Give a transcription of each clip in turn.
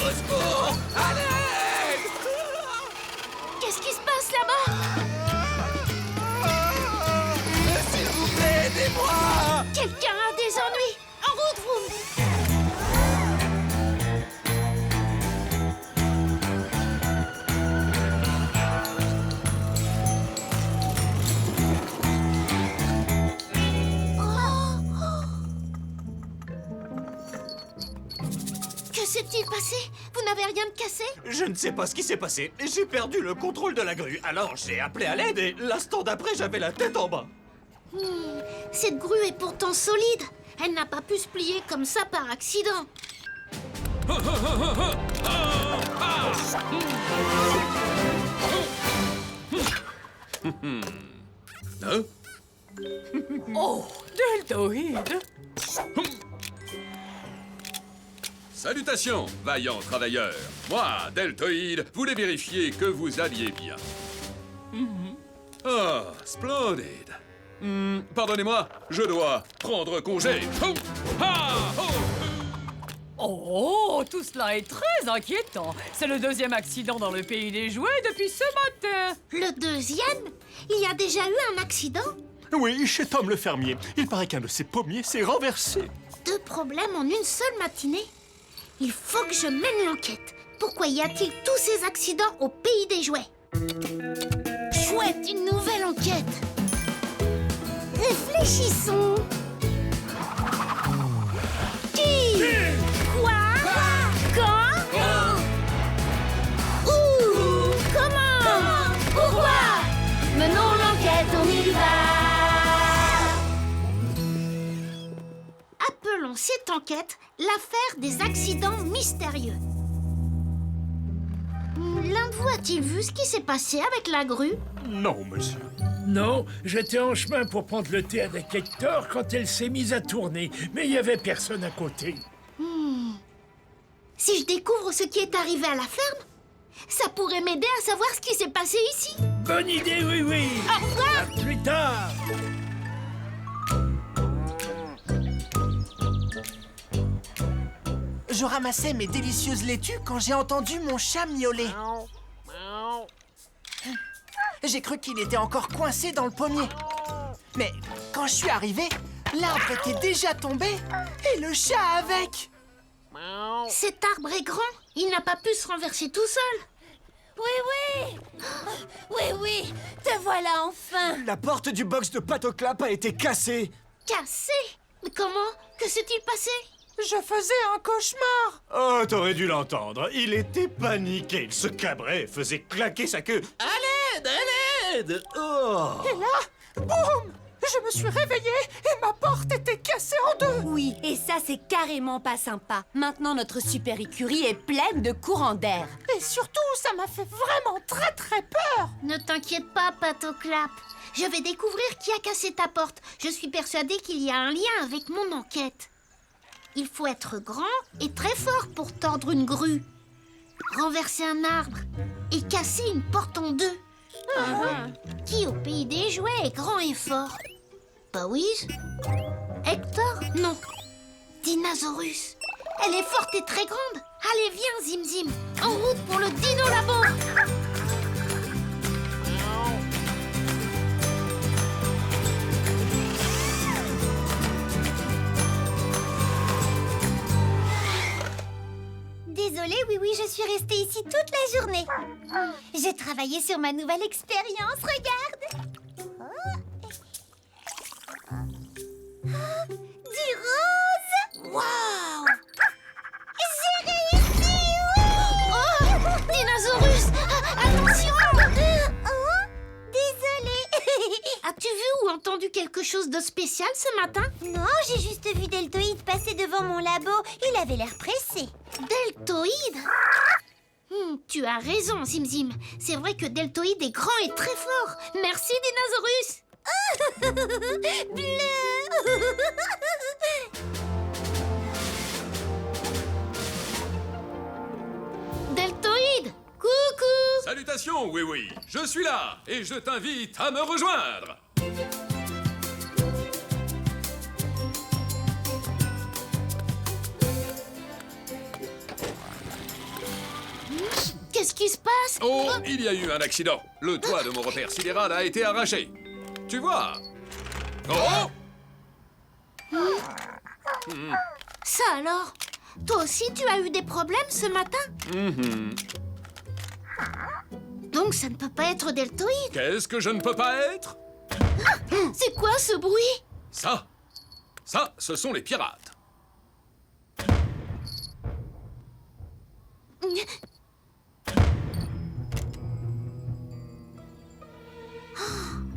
Au secours! Allez! Qu'est-ce qui se passe là-bas? S'il vous plaît, aidez-moi! Quelqu'un a des ennuis. En route, Vroom. Que s'est-il passé? Vous n'avez rien de cassé? Je ne sais pas ce qui s'est passé. J'ai perdu le contrôle de la grue. Alors j'ai appelé à l'aide et l'instant d'après, j'avais la tête en bas. Cette grue est pourtant solide. Elle n'a pas pu se plier comme ça par accident. Hein? Oh, deltoïde! Salutations, vaillants travailleurs. Moi, Deltoïde, voulais vérifier que vous alliez bien. Ah, splendide. Pardonnez-moi, je dois prendre congé. Oh, ah, Oh, tout cela est très inquiétant. C'est le deuxième accident dans le pays des jouets depuis ce matin. Le deuxième? Il y a déjà eu un accident? Oui, chez Tom le fermier. Il paraît qu'un de ses pommiers s'est renversé. 2 problèmes en une seule matinée. Il faut que je mène l'enquête. Pourquoi y a-t-il tous ces accidents au pays des jouets? Chouette, une nouvelle enquête. Réfléchissons. Qui? Quoi? Quand? Où? Comment? Pourquoi? Menons l'enquête, on y va. Appelons cette enquête l'affaire des accidents mystérieux. L'un de vous a-t-il vu ce qui s'est passé avec la grue? Non, monsieur. Non, j'étais en chemin pour prendre le thé avec Hector quand elle s'est mise à tourner, mais il y avait personne à côté. Si je découvre ce qui est arrivé à la ferme, ça pourrait m'aider à savoir ce qui s'est passé ici. Bonne idée, oui, oui. Au revoir. À plus tard. Je ramassais mes délicieuses laitues quand j'ai entendu mon chat miauler. J'ai cru qu'il était encore coincé dans le pommier. Mais quand je suis arrivé, l'arbre était déjà tombé et le chat avec. Cet arbre est grand. Il n'a pas pu se renverser tout seul. Oui, te voilà enfin. La porte du box de Patoclap a été cassée. Cassé? Mais comment? Que s'est-il passé? Je faisais un cauchemar. Oh, t'aurais dû l'entendre. Il était paniqué. Il se cabrait et faisait claquer sa queue. À l'aide! À l'aide! Oh! Et là, boum! Je me suis réveillée et ma porte était cassée en deux. Oui, et ça c'est carrément pas sympa. Maintenant notre super écurie est pleine de courants d'air. Et surtout, ça m'a fait vraiment très très peur. Ne t'inquiète pas, Patoclap. Je vais découvrir qui a cassé ta porte. Je suis persuadée qu'il y a un lien avec mon enquête. Il faut être grand et très fort pour tordre une grue, renverser un arbre et casser une porte en deux. Qui au pays des jouets est grand et fort? Powys? Hector? Non. Dinosaurus. Elle est forte et très grande. Allez, viens, Zim Zim. En route pour le Dino Labo. Désolée, oui, je suis restée ici toute la journée. J'ai travaillé sur ma nouvelle expérience, regarde. Du rose. Waouh. J'ai réussi, oui. Oh, Dinosaurus. Attention. Désolée. As-tu vu ou entendu quelque chose de spécial ce matin? Non, j'ai juste vu Deltoïde passer devant mon labo. Il avait l'air pressé. Deltoïde? Tu as raison, Zim Zim. C'est vrai que Deltoïde est grand et très fort. Merci, Dinosaurus. Bleu. Deltoïde, coucou. Salutations, oui, je suis là et je t'invite à me rejoindre. Qu'est-ce qui se passe? Oh, il y a eu un accident. Le toit de mon repère sidéral a été arraché. Tu vois? Oh! Ça alors? Toi aussi, tu as eu des problèmes ce matin? Donc ça ne peut pas être Deltoïde. Qu'est-ce que je ne peux pas être? C'est quoi ce bruit? Ça, ce sont les pirates.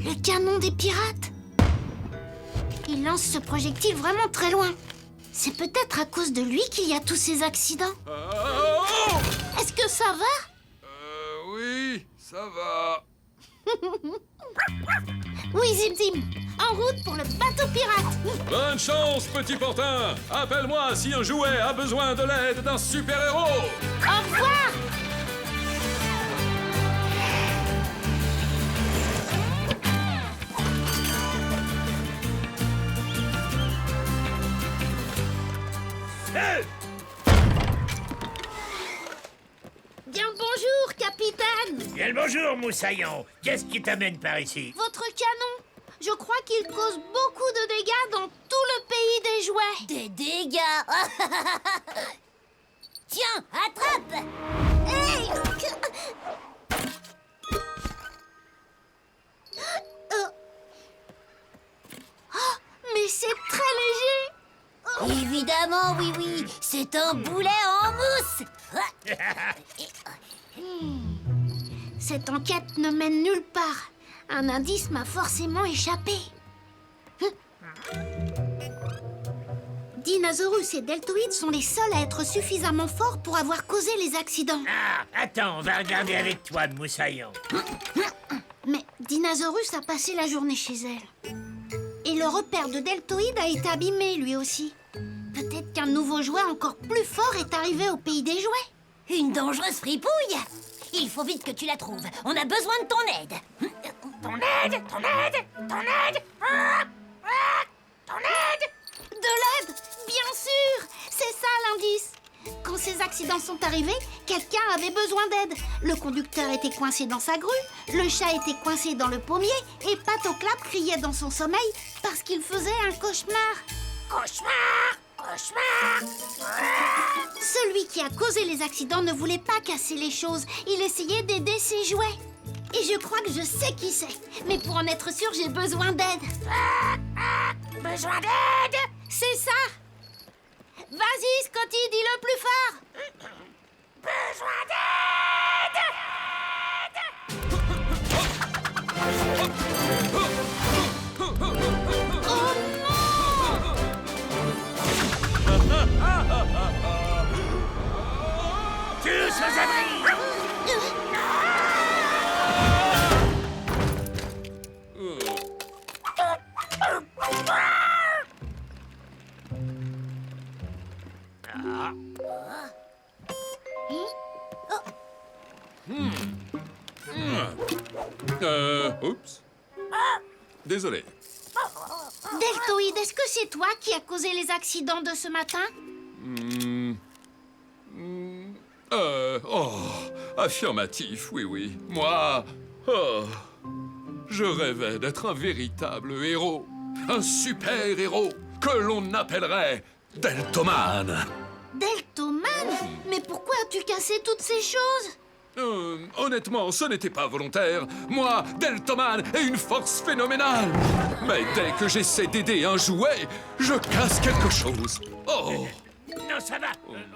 Le canon des pirates. Il lance ce projectile vraiment très loin. C'est peut-être à cause de lui qu'il y a tous ces accidents. Oh! Est-ce que ça va? Oui, ça va. Oui, Zim Zim. En route pour le bateau pirate. Bonne chance, petit portin. Appelle-moi si un jouet a besoin de l'aide d'un super-héros. Au revoir. Bien le bonjour, capitaine. Bien le bonjour, Moussaillon. Qu'est-ce qui t'amène par ici? Votre canon. Je crois qu'il cause beaucoup de dégâts dans tout le pays des jouets. Des dégâts. Tiens, attrape. Hey! Oh, mais c'est très léger. Évidemment, oui, oui. C'est un boulet en mousse. Cette enquête ne mène nulle part. Un indice m'a forcément échappé. Dinosaurus et Deltoïdes sont les seuls à être suffisamment forts pour avoir causé les accidents. Ah, attends, on va regarder avec toi, Moussaillon. Mais Dinosaurus a passé la journée chez elle. Et le repère de Deltoïde a été abîmé, lui aussi. Peut-être qu'un nouveau jouet encore plus fort est arrivé au pays des jouets. Une dangereuse fripouille. Il faut vite que tu la trouves. On a besoin de ton aide. Ton aide, ton aide, ton aide. Ton aide. De l'aide, bien sûr. C'est ça l'indice. Quand ces accidents sont arrivés, quelqu'un avait besoin d'aide. Le conducteur était coincé dans sa grue, le chat était coincé dans le pommier et Patoclap criait dans son sommeil parce qu'il faisait un cauchemar. Cauchemar, cauchemar. Celui qui a causé les accidents ne voulait pas casser les choses. Il essayait d'aider ses jouets. Et je crois que je sais qui c'est. Mais pour en être sûr, j'ai besoin d'aide. Besoin d'aide. C'est ça. Vas-y, Scotty, dis-le plus fort. Besoin d'aide. Oh Tous aux abris! Oups. Désolé. Deltoïde, est-ce que c'est toi qui as causé les accidents de ce matin? Affirmatif, oui, oui. Moi, je rêvais d'être un véritable héros. Un super-héros que l'on appellerait Deltoman. Deltoman? Mais pourquoi as-tu cassé toutes ces choses? Honnêtement, ce n'était pas volontaire. Moi, Deltoman, ai une force phénoménale. Mais dès que j'essaie d'aider un jouet, je casse quelque chose. Oh! Non, ça va,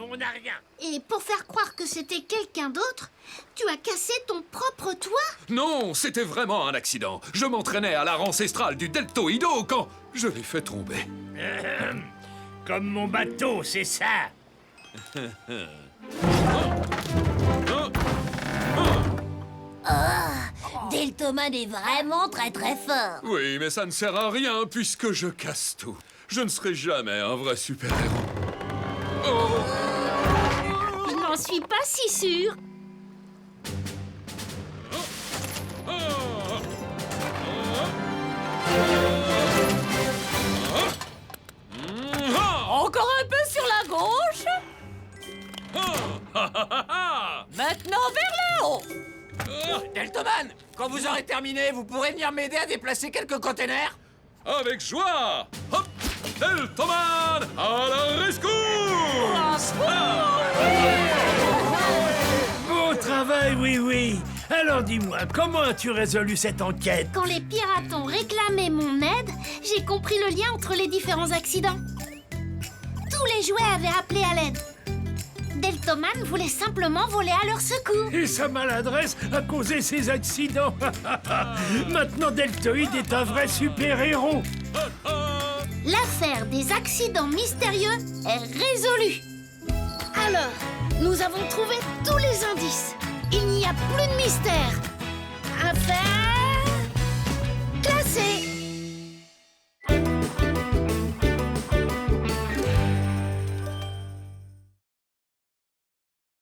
on n'a rien. Et pour faire croire que c'était quelqu'un d'autre, tu as cassé ton propre toit? Non, c'était vraiment un accident. Je m'entraînais à l'art ancestral du deltoïdo quand je l'ai fait tomber. Comme mon bateau, c'est ça. Deltoman est vraiment très très fort. Oui, mais ça ne sert à rien puisque je casse tout. Je ne serai jamais un vrai super-héros. Je n'en suis pas si sûre. Encore un peu sur la gauche. Maintenant vers le haut. Deltoman, quand vous aurez terminé, vous pourrez venir m'aider à déplacer quelques containers? Avec joie. Hop, Deltoman, à la rescousse. Beau travail, oui, oui. Alors dis-moi, comment as-tu résolu cette enquête? Quand les pirates ont réclamé mon aide, j'ai compris le lien entre les différents accidents. Tous les jouets avaient appelé à l'aide. Deltoman voulait simplement voler à leur secours. Et sa maladresse a causé ces accidents. Maintenant, Deltoïde est un vrai super-héros. L'affaire des accidents mystérieux est résolue. Alors, nous avons trouvé tous les indices. Il n'y a plus de mystère. Affaire